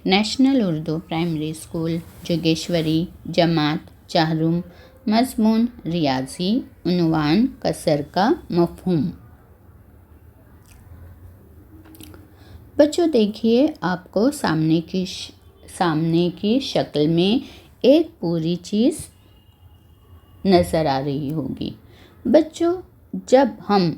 National Urdu primary school Jogeshwari, जमात चाहरुम, मज़मून रियाजी, उन्वान कसर का मफ़हूम। बच्चों देखिए, आपको सामने की शक्ल में एक पूरी चीज़ नज़र आ रही होगी। बच्चों, जब हम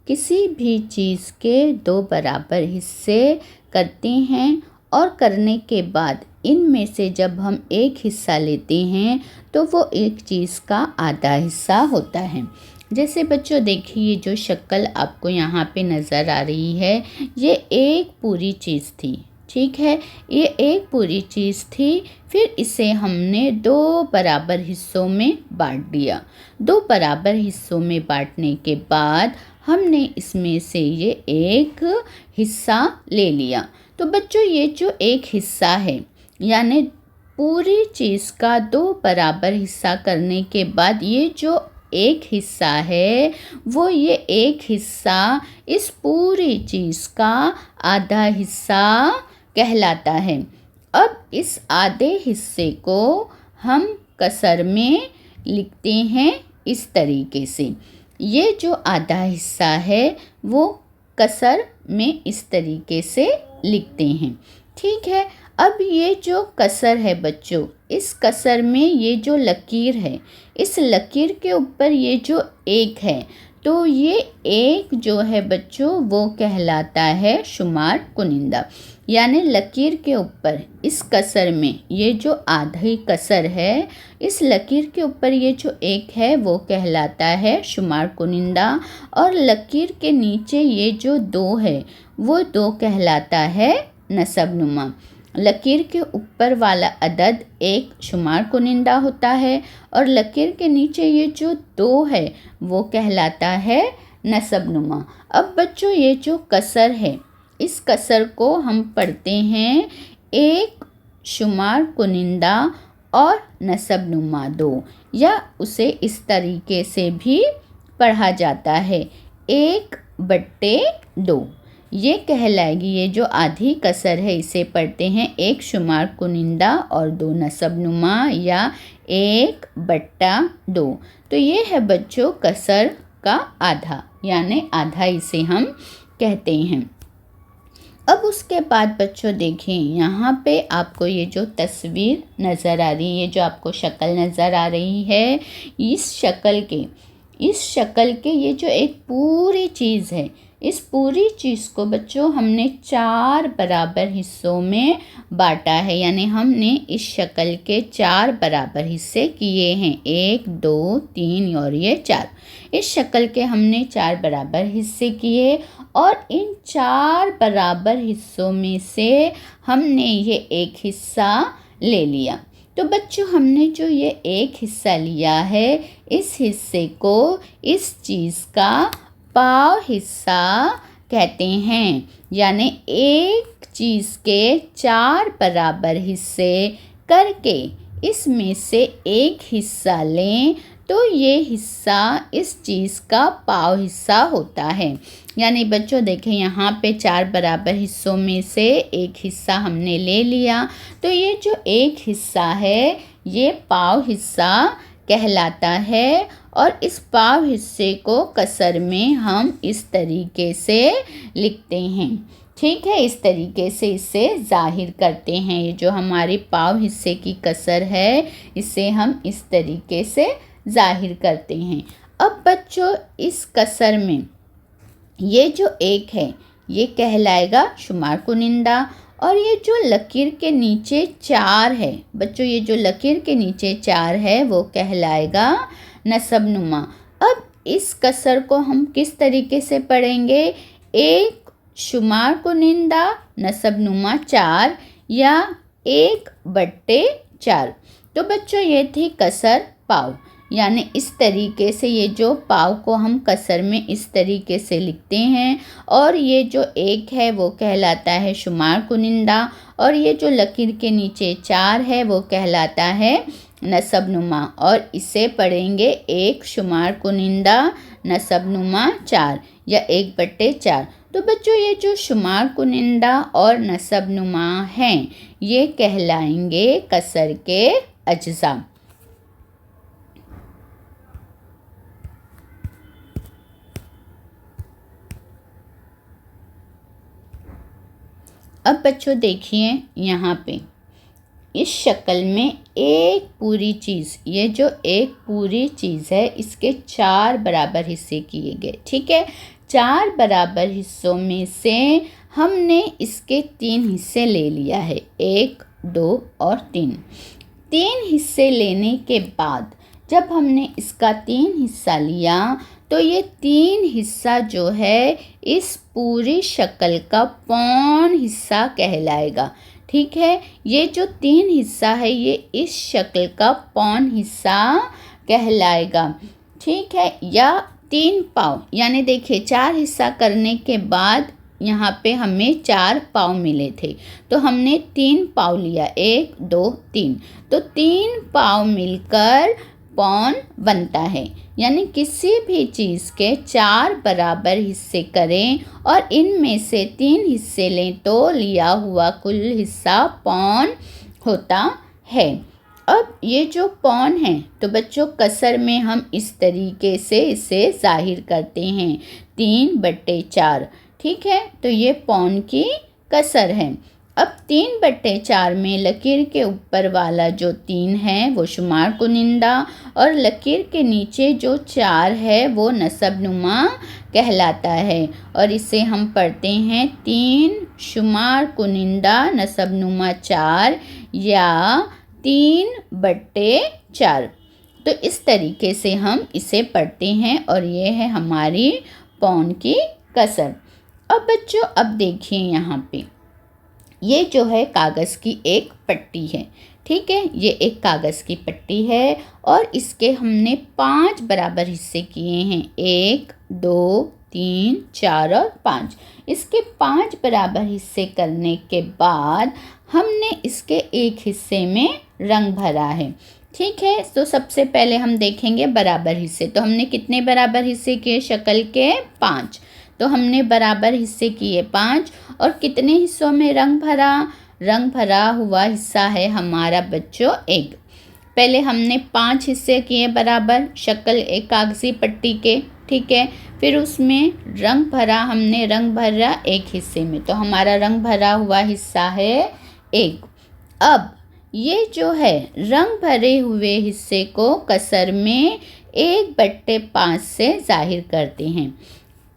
किसी भी चीज़ के दो बराबर हिस्से करते हैं और करने के बाद इनमें से जब हम एक हिस्सा लेते हैं तो वो एक चीज़ का आधा हिस्सा होता है। जैसे बच्चों देखिए, ये जो शक्ल आपको यहाँ पे नज़र आ रही है, ये एक पूरी चीज़ थी, ठीक है। ये एक पूरी चीज़ थी, फिर इसे हमने दो बराबर हिस्सों में बांट दिया। दो बराबर हिस्सों में बांटने के बाद हमने इसमें से ये एक हिस्सा ले लिया। तो बच्चों, ये जो एक हिस्सा है, यानी पूरी चीज़ का दो बराबर हिस्सा करने के बाद ये जो एक हिस्सा है, वो ये एक हिस्सा इस पूरी चीज़ का आधा हिस्सा कहलाता है। अब इस आधे हिस्से को हम कसर में लिखते हैं इस तरीके से। ये जो आधा हिस्सा है वो कसर में इस तरीके से लिखते हैं, ठीक है। अब ये जो कसर है बच्चों, इस कसर में ये जो लकीर है, इस लकीर के ऊपर ये जो एक है, तो ये एक जो है बच्चों वो कहलाता है शुमार कुनिंदा। यानी लकीर के ऊपर इस कसर में ये जो आधी कसर है, इस लकीर के ऊपर ये जो एक है वो कहलाता है शुमार कुनिंदा, और लकीर के नीचे ये जो दो है वो दो कहलाता है नसबनुमा। लकीर के ऊपर वाला अदद एक शुमार कुनिंदा होता है और लकीर के नीचे ये जो दो है वो कहलाता है नसबनुमा। अब बच्चों, ये जो कसर है, इस कसर को हम पढ़ते हैं एक शुमार कुनिंदा और नसबनुमा दो, या उसे इस तरीके से भी पढ़ा जाता है 1/2। ये कहलाएगी, ये जो आधी कसर है इसे पढ़ते हैं एक शुमार कुनिंदा और दो नसबनुमा, या 1/2। तो ये है बच्चों कसर का आधा, यानी आधा इसे हम कहते हैं। अब उसके बाद बच्चों देखें, यहाँ पे आपको ये जो तस्वीर नज़र आ रही है, जो आपको शक्ल नज़र आ रही है, इस शक्ल के ये जो एक पूरी चीज़ है, इस पूरी चीज़ को बच्चों हमने 4 बराबर हिस्सों में बांटा है। यानी हमने इस शक्ल के 4 बराबर हिस्से किए हैं, 1 2 3 और ये 4। इस शक्ल के हमने 4 बराबर हिस्से किए और इन 4 बराबर हिस्सों में से हमने ये एक हिस्सा ले लिया। तो बच्चों, हमने जो ये एक हिस्सा लिया है, इस हिस्से को इस चीज़ का पाव हिस्सा कहते हैं। यानी एक चीज़ के 4 बराबर हिस्से करके इसमें से एक हिस्सा लें तो ये हिस्सा इस चीज़ का पाव हिस्सा होता है। यानी बच्चों देखें, यहाँ पे 4 बराबर हिस्सों में से एक हिस्सा हमने ले लिया, तो ये जो एक हिस्सा है ये पाव हिस्सा कहलाता है, और इस पाव हिस्से को कसर में हम इस तरीके से लिखते हैं, ठीक है। इस तरीके से इसे ज़ाहिर करते हैं। ये जो हमारी पाव हिस्से की कसर है, इसे हम इस तरीके से ज़ाहिर करते हैं। अब बच्चों, इस कसर में ये जो एक है ये कहलाएगा शुमार कुनिंदा, और ये जो लकीर के नीचे 4 है बच्चों, ये जो लकीर के नीचे 4 है वो कहलाएगा नसबनुमा। अब इस कसर को हम किस तरीके से पढ़ेंगे? एक शुमार कुनिंदा नसबनुमा 4 या 1/4। तो बच्चों, ये थी कसर पाव। यानी इस तरीके से ये जो पाव को हम कसर में इस तरीके से लिखते हैं, और ये जो एक है वो कहलाता है शुमार कुनिंदा, और ये जो लकीर के नीचे 4 है वो कहलाता है नसबनुमा, और इसे पढ़ेंगे एक शुमार कुनिंदा नसबनुमा 4। या 1/4। तो बच्चों ये जो शुमार कुनिंदा और नसब नुमा हैं ये कहलाएंगे कसर के अज्जा। अब बच्चों देखिए यहाँ पे इस शक्ल में एक पूरी चीज़, ये जो एक पूरी चीज़ है इसके 4 बराबर हिस्से किए गए। ठीक है, 4 बराबर हिस्सों में से हमने इसके 3 हिस्से ले लिया है, 1, 2 और 3। 3 हिस्से लेने के बाद जब हमने इसका 3 हिस्सा लिया तो ये 3 हिस्सा जो है इस पूरी शक्ल का पौन हिस्सा कहलाएगा। ठीक है, ये जो 3 हिस्सा है ये इस शक्ल का पौन हिस्सा कहलाएगा। ठीक है, या 3 पाव, यानी देखिए 4 हिस्सा करने के बाद यहाँ पे हमें 4 पाव मिले थे तो हमने 3 पाव लिया, 1, 2, 3। तो 3 पाव मिलकर पौन बनता है। यानी किसी भी चीज़ के 4 बराबर हिस्से करें और इनमें से 3 हिस्से लें तो लिया हुआ कुल हिस्सा पौन होता है। अब ये जो पौन है तो बच्चों कसर में हम इस तरीके से इसे जाहिर करते हैं, 3/4। ठीक है, तो ये पौन की कसर है। अब 3/4 में लकीर के ऊपर वाला जो 3 है वो शुमार कुनिंदा और लकीर के नीचे जो 4 है वो नसब नुमा कहलाता है। और इसे हम पढ़ते हैं 3 शुमार कुनिंदा नसब नुमा 4 या 3/4। तो इस तरीके से हम इसे पढ़ते हैं और ये है हमारी पौन की कसर। अब बच्चों अब देखिए यहाँ पे ये जो है कागज़ की एक पट्टी है। ठीक है, ये एक कागज़ की पट्टी है और इसके हमने 5 बराबर हिस्से किए हैं, 1, 2, 3, 4 और 5। इसके 5 बराबर हिस्से करने के बाद हमने इसके एक हिस्से में रंग भरा है। ठीक है, तो सबसे पहले हम देखेंगे बराबर हिस्से। तो हमने कितने बराबर हिस्से किए शक्ल के? 5। तो हमने बराबर हिस्से किए 5 और कितने हिस्सों में रंग भरा? रंग भरा हुआ हिस्सा है हमारा बच्चों 1। पहले हमने 5 हिस्से किए बराबर शक्ल एक कागज़ी पट्टी के। ठीक है, फिर उसमें रंग भरा, हमने रंग भरा एक हिस्से में, तो हमारा रंग भरा हुआ हिस्सा है 1। अब ये जो है रंग भरे हुए हिस्से को कसर में 1/5 से जाहिर करते हैं,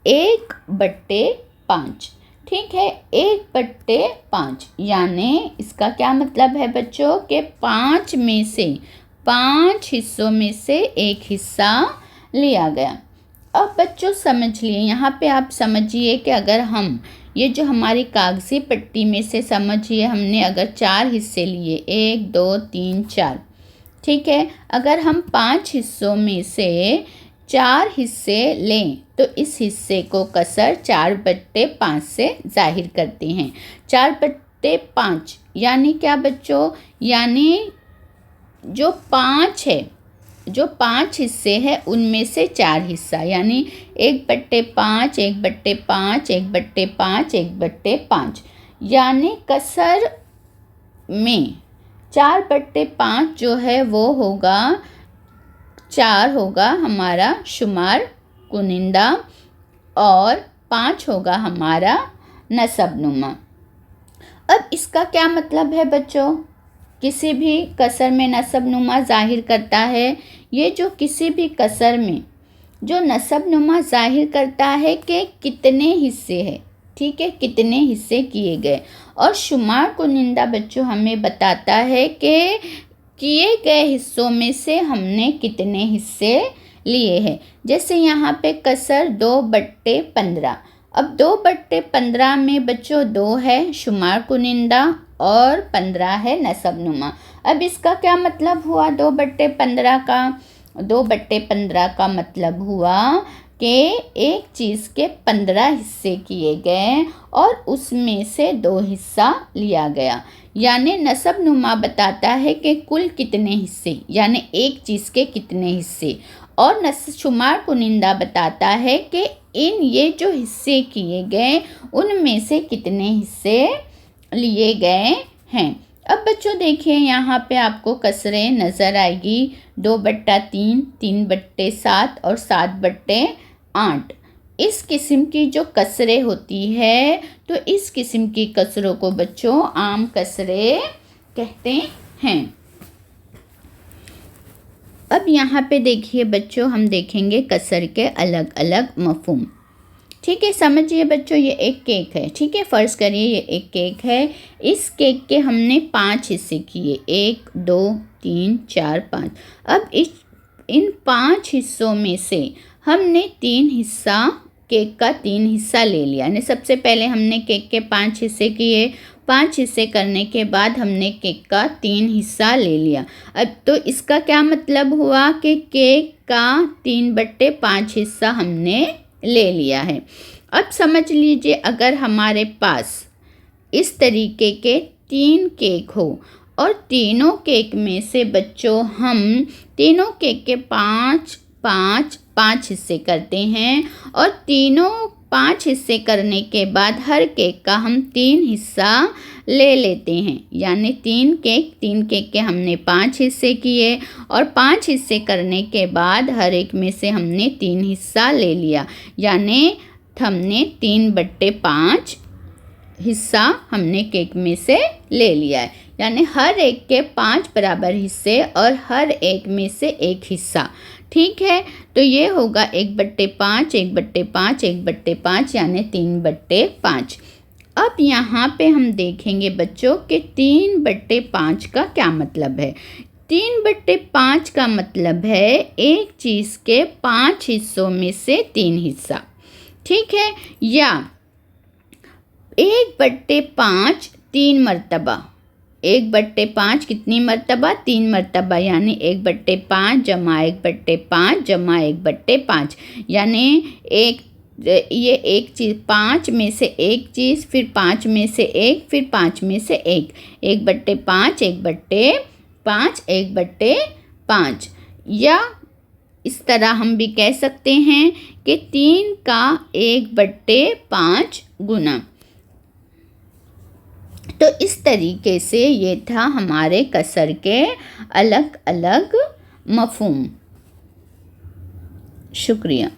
1/5। ठीक है, 1/5 यानी इसका क्या मतलब है बच्चों कि 5 में से 5 हिस्सों में से एक हिस्सा लिया गया। अब बच्चों समझ लिए, यहाँ पे आप समझिए कि अगर हम ये जो हमारी कागज़ी पट्टी में से समझिए हमने अगर 4 हिस्से लिए, 1, 2, 3, 4। ठीक है, अगर हम 5 हिस्सों में से 4 हिस्से लें तो इस हिस्से को कसर 4/5 से जाहिर करते हैं। 4/5 यानी क्या बच्चों? यानी जो 5 है, जो 5 हिस्से हैं उनमें से 4 हिस्सा, यानी 1/5, 1/5, 1/5, 1/5। यानी कसर में 4/5 जो है वो होगा 4 होगा हमारा शुमार कुनिंदा और 5 होगा हमारा नसब नुमा। अब इसका क्या मतलब है बच्चों? किसी भी कसर में नसब नुमा जाहिर करता है। ये जो किसी भी कसर में जो नसब नुमा जाहिर करता है कि कितने हिस्से हैं। ठीक है, कितने हिस्से किए गए। और शुमार कुनिंदा बच्चों हमें बताता है कि किए गए हिस्सों में से हमने कितने हिस्से लिए हैं। जैसे यहाँ पे कसर 2/15। अब 2/15 में बच्चों 2 है शुमार कुनिंदा और 15 है नसब नुमा। अब इसका क्या मतलब हुआ 2/15 का? 2/15 का मतलब हुआ कि एक चीज़ के 15 हिस्से किए गए और उसमें से 2 हिस्सा लिया गया। यानी नसब नुमा बताता है कि कुल कितने हिस्से, यानी एक चीज़ के कितने हिस्से। और शुमार कुनिंदा बताता है कि इन ये जो हिस्से किए गए उनमें से कितने हिस्से लिए गए हैं। अब बच्चों देखिए यहाँ पे आपको कसरें नज़र आएगी 2/3, 3/7 और 7/8। इस किस्म की जो कसरें होती है तो इस किस्म की कसरों को बच्चों आम कसरें कहते हैं। अब यहाँ पे देखिए बच्चों हम देखेंगे कसर के अलग अलग मफ़हूम। ठीक है, समझिए बच्चों ये एक केक है। ठीक है, फ़र्ज़ करिए ये एक केक है। इस केक के हमने 5 हिस्से किए, 1 2 3 4 5। अब इन 5 हिस्सों में से हमने केक का 3 हिस्सा ले लिया। यानी सबसे पहले हमने केक के 5 हिस्से किए, 5 हिस्से करने के बाद हमने केक का 3 हिस्सा ले लिया। अब तो इसका क्या मतलब हुआ कि केक का 3/5 हिस्सा हमने ले लिया है। अब समझ लीजिए अगर हमारे पास इस तरीके के 3 केक हो और तीनों केक में से बच्चों हम तीनों केक के 5 हिस्से करते हैं और तीनों 5 हिस्से करने के बाद हर केक का हम 3 हिस्सा ले लेते हैं। यानी 3 केक के हमने 5 हिस्से किए और 5 हिस्से करने के बाद हर एक में से हमने 3 हिस्सा ले लिया। यानी हमने 3/5 हिस्सा हमने केक में से ले लिया है। यानी हर एक के 5 बराबर हिस्से और हर एक में से 1 हिस्सा। ठीक है, तो ये होगा 1/5, 1/5, 1/5 यानी 3/5। अब यहाँ पे हम देखेंगे बच्चों कि 3/5 का क्या मतलब है। 3/5 का मतलब है एक चीज़ के 5 हिस्सों में से 3 हिस्सा। ठीक है, या 1/5 3 मरतबा। 1/5 कितनी मरतबा? 3 मरतबा। यानी 1/5 जमा 1/5 जमा 1/5 यानी ये एक चीज़ 5 में से एक चीज़, फिर 5 में से एक, फिर 5 में से एक। 1/5 1/5 1/5। या इस तरह हम भी कह सकते हैं कि 3 का 1/5 गुना। तो इस तरीके से ये था हमारे कसर के अलग अलग मफ़हूम। शुक्रिया।